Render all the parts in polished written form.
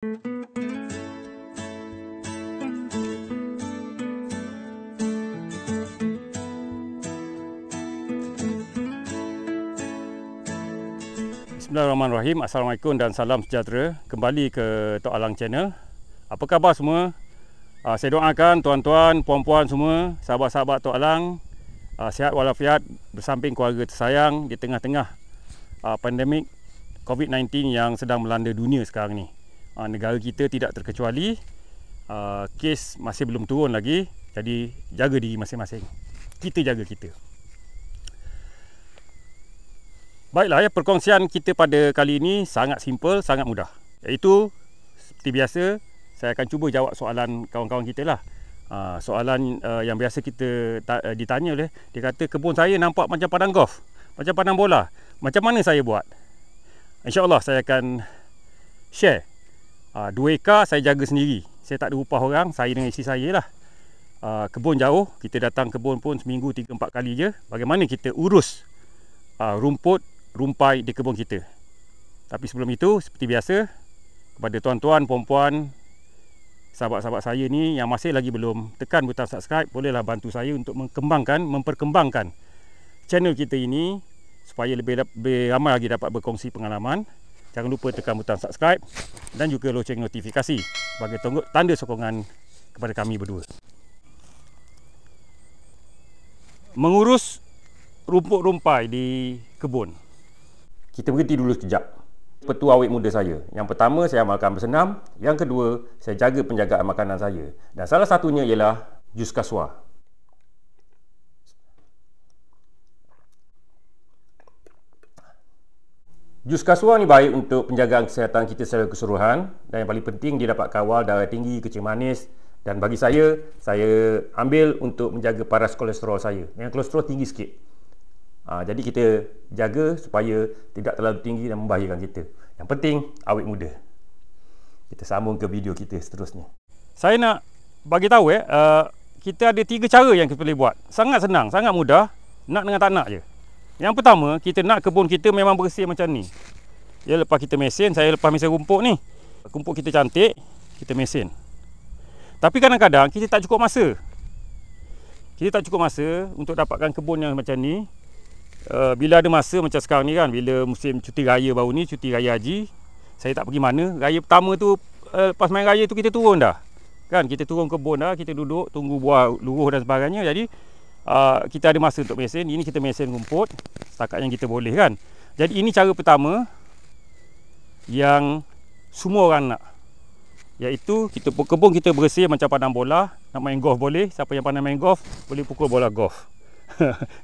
Bismillahirrahmanirrahim. Assalamualaikum dan salam sejahtera. Kembali ke Tok Alang Channel. Apa khabar semua? Saya doakan tuan-tuan, puan-puan semua, sahabat-sahabat Tok Alang sihat walafiat bersamping keluarga tersayang di tengah-tengah pandemik COVID-19 yang sedang melanda dunia sekarang ni. Negara kita tidak terkecuali. Kes masih belum turun lagi. Jadi jaga diri masing-masing. Kita jaga kita. Baiklah ya, perkongsian kita pada kali ini sangat simple, sangat mudah. Iaitu seperti biasa, saya akan cuba jawab soalan kawan-kawan kita lah. Soalan yang biasa kita ditanya oleh, dia kata kebun saya nampak macam padang golf, macam padang bola. Macam mana saya buat? InsyaAllah saya akan share. 2 ekar saya jaga sendiri. Saya tak ada upah orang, saya dengan isteri saya lah. Kebun jauh, kita datang kebun pun seminggu 3-4 kali je. Bagaimana kita urus rumput, rumpai di kebun kita. Tapi sebelum itu, seperti biasa, kepada tuan-tuan, puan-puan, sahabat-sahabat saya ni yang masih lagi belum tekan butang subscribe, bolehlah bantu saya untuk memperkembangkan channel kita ini supaya lebih ramai lagi dapat berkongsi pengalaman. Jangan lupa tekan butang subscribe dan juga loceng notifikasi sebagai tanda sokongan kepada kami berdua. Mengurus rumput rumpai di kebun. Kita berhenti dulu sekejap. Petua awet muda saya. Yang pertama, saya amalkan bersenam. Yang kedua, saya jaga penjagaan makanan saya. Dan salah satunya ialah jus kaswa. Jus kaswa ni baik untuk penjagaan kesihatan kita secara keseluruhan. Dan yang paling penting, dia dapat kawal darah tinggi, kencing manis. Dan bagi saya ambil untuk menjaga paras kolesterol saya. Yang kolesterol tinggi sikit. Jadi kita jaga supaya tidak terlalu tinggi dan membahayakan kita. Yang penting awet muda. Kita sambung ke video kita seterusnya. Saya nak bagi tahu kita ada 3 cara yang kita boleh buat. Sangat senang, sangat mudah. Nak dengan tak nak je. Yang pertama, kita nak kebun kita memang bersih macam ni. Ya, lepas kita mesin, saya lepas mesin rumput ni. Rumput kita cantik, kita mesin. Tapi kadang-kadang kita tak cukup masa. Kita tak cukup masa untuk dapatkan kebun yang macam ni. Bila ada masa macam sekarang ni kan, bila musim cuti raya baru ni, cuti raya haji, saya tak pergi mana. Raya pertama tu, lepas main raya tu kita turun dah kan, kita turun kebun dah, kita duduk tunggu buah luruh dan sebagainya. Jadi kita ada masa untuk mesin. Ini kita mesin rumput setakat yang kita boleh kan. Jadi ini cara pertama yang semua orang nak, iaitu kita kebun kita bersih macam padang bola. Nak main golf boleh, siapa yang pandai main golf boleh pukul bola golf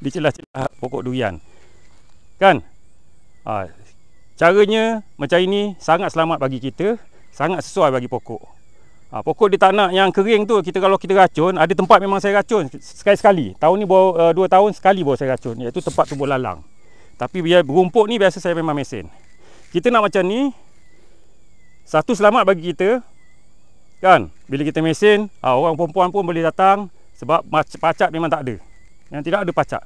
di celah-celah pokok durian kan. Caranya macam ini sangat selamat bagi kita, sangat sesuai bagi pokok. Pokok dia tak nak yang kering tu. Kalau kita racun, ada tempat memang saya racun sekali-sekali. Tahun ni baru 2 tahun sekali baru saya racun, iaitu tempat tumbuh lalang. Tapi biar rumput ni biasa saya memang mesin. Kita nak macam ni, satu selamat bagi kita kan. Bila kita mesin, orang perempuan pun boleh datang, sebab pacat memang tak ada. Yang tidak ada pacat.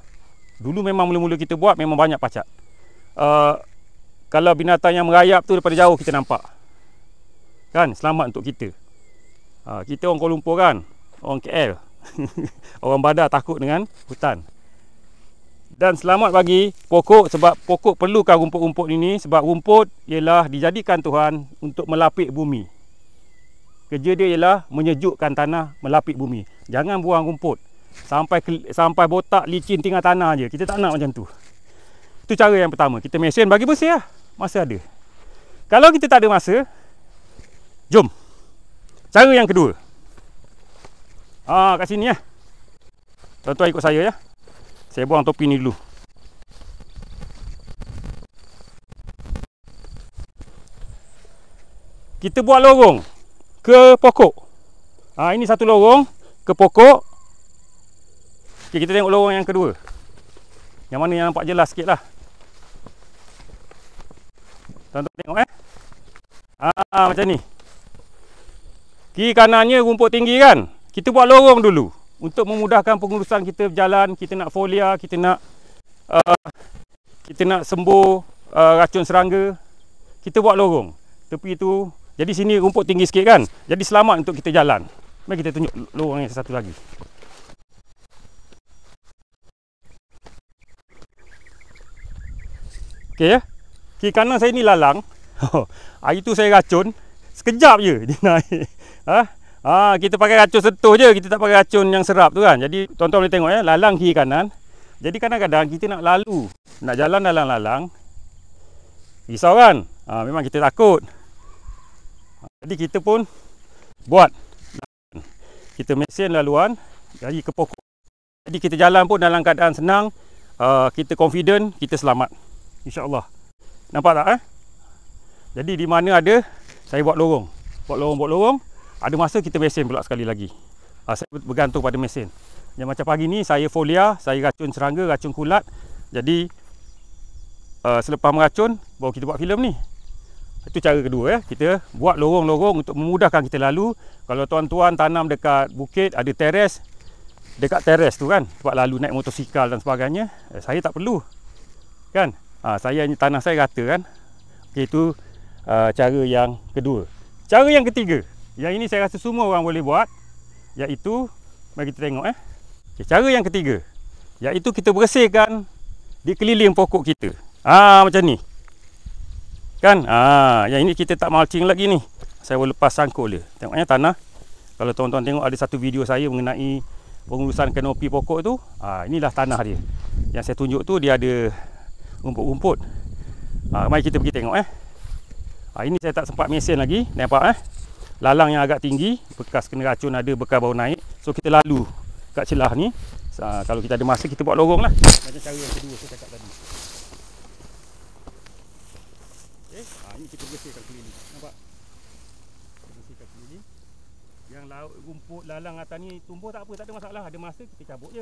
Dulu memang mula-mula kita buat memang banyak pacat. Kalau binatang yang merayap tu daripada jauh kita nampak kan, selamat untuk kita. Kita orang Kuala Lumpur kan, orang KL orang Badar takut dengan hutan. Dan selamat bagi pokok, sebab pokok perlukan rumput-rumput ini. Sebab rumput ialah dijadikan Tuhan untuk melapik bumi. Kerja dia ialah menyejukkan tanah, melapik bumi. Jangan buang rumput sampai botak licin tinggal tanah je. Kita tak nak macam tu. Itu cara yang pertama. Kita mesin bagi bersih lah. Masa ada. Kalau kita tak ada masa, jom. Cara yang kedua. Kat sini ya. Tuan-tuan ikut saya ya. Saya buang topi ni dulu. Kita buat lorong ke pokok. Ini satu lorong ke pokok. Okay, kita tengok lorong yang kedua. Yang mana yang nampak jelas sikit lah. Tuan-tuan tengok macam ni. Kiri kanannya rumput tinggi kan. Kita buat lorong dulu untuk memudahkan pengurusan kita berjalan. Kita nak folia, kita nak sembuh racun serangga. Kita buat lorong. Tepi tu Jadi sini rumput tinggi sikit kan. Jadi selamat untuk kita jalan. Mari kita tunjuk lorong yang satu lagi. Okey ya. Kiri kanan saya ni lalang. Hari tu saya racun. Sekejap je dia naik. Kita pakai racun sentuh je. Kita tak pakai racun yang serap tu kan. Jadi tuan-tuan boleh tengok ya. Lalang kiri kanan. Jadi kadang-kadang kita nak lalu. Nak jalan dalam lalang. Risau kan. Memang kita takut. Jadi kita pun buat. Kita mesin laluan. Dari ke pokok. Jadi kita jalan pun dalam keadaan senang. Kita confident. Kita selamat. InsyaAllah. Nampak tak Jadi di mana ada, saya buat lorong. Buat lorong. Ada masa kita mesin pula sekali lagi. Saya bergantung pada mesin. Yang macam pagi ni saya folia, saya racun serangga, racun kulat. Jadi selepas meracun, baru kita buat filem ni. Itu cara kedua Kita buat lorong-lorong untuk memudahkan kita lalu. Kalau tuan-tuan tanam dekat bukit, ada teres. Dekat teres tu kan, sebab lalu naik motosikal dan sebagainya, saya tak perlu. Kan? Tanah saya rata kan. Okay, itu cara yang kedua. Cara yang ketiga, yang ini saya rasa semua orang boleh buat, iaitu mari kita tengok okay, cara yang ketiga, iaitu kita bersihkan di keliling pokok kita. Macam ni. Kan? Yang ini kita tak mulching lagi ni. Saya boleh lepas sangkul dia. Tengoknya tanah. Kalau tuan-tuan tengok ada satu video saya mengenai pengurusan kanopi pokok tu, inilah tanah dia. Yang saya tunjuk tu dia ada rumput-rumput. Mari kita pergi tengok ini saya tak sempat mesin lagi. Nampak lalang yang agak tinggi, bekas kena racun ada, bekas baru naik. So kita lalu kat celah ni. Kalau kita ada masa kita buat lorong lah. Macam cara yang kedua saya cakap tadi. Ini kita bersihkan keliling. Nampak? Kita bersihkan keliling. Yang rumput lalang atas ni tumbuh tak apa, tak ada masalah. Ada masa kita cabut je.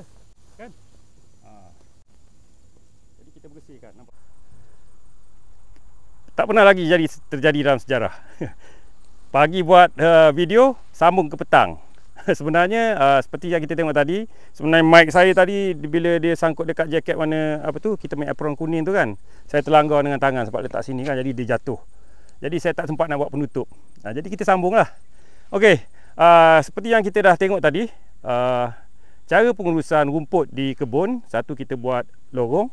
Kan? Jadi kita bersihkan. Nampak? Tak pernah lagi terjadi dalam sejarah. Pagi buat video, sambung ke petang. Sebenarnya seperti yang kita tengok tadi, sebenarnya mic saya tadi bila dia sangkut dekat jaket warna kita make apron kuning tu kan, saya terlanggar dengan tangan sebab letak sini kan, jadi dia jatuh. Jadi saya tak sempat nak buat penutup. Jadi kita sambunglah. Okey, seperti yang kita dah tengok tadi, cara pengurusan rumput di kebun. Satu, kita buat lorong,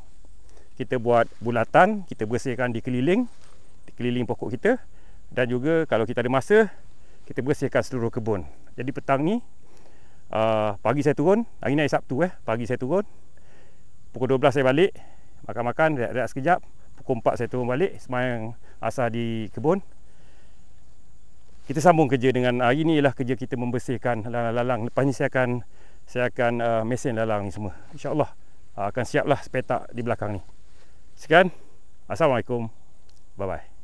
kita buat bulatan, kita bersihkan di keliling pokok kita. Dan juga kalau kita ada masa, kita bersihkan seluruh kebun. Jadi petang ni pagi saya turun, hari ni hari Sabtu pagi saya turun, pukul 12 saya balik, makan-makan, rehat-rehat sekejap, pukul 4 saya turun balik, sembahyang asar di kebun. Kita sambung kerja dengan hari ni ialah kerja kita membersihkan lalang. Lepas ni saya akan mesin lalang ni semua. InsyaAllah akan siaplah sepetak di belakang ni. Sekian. Assalamualaikum. Bye bye.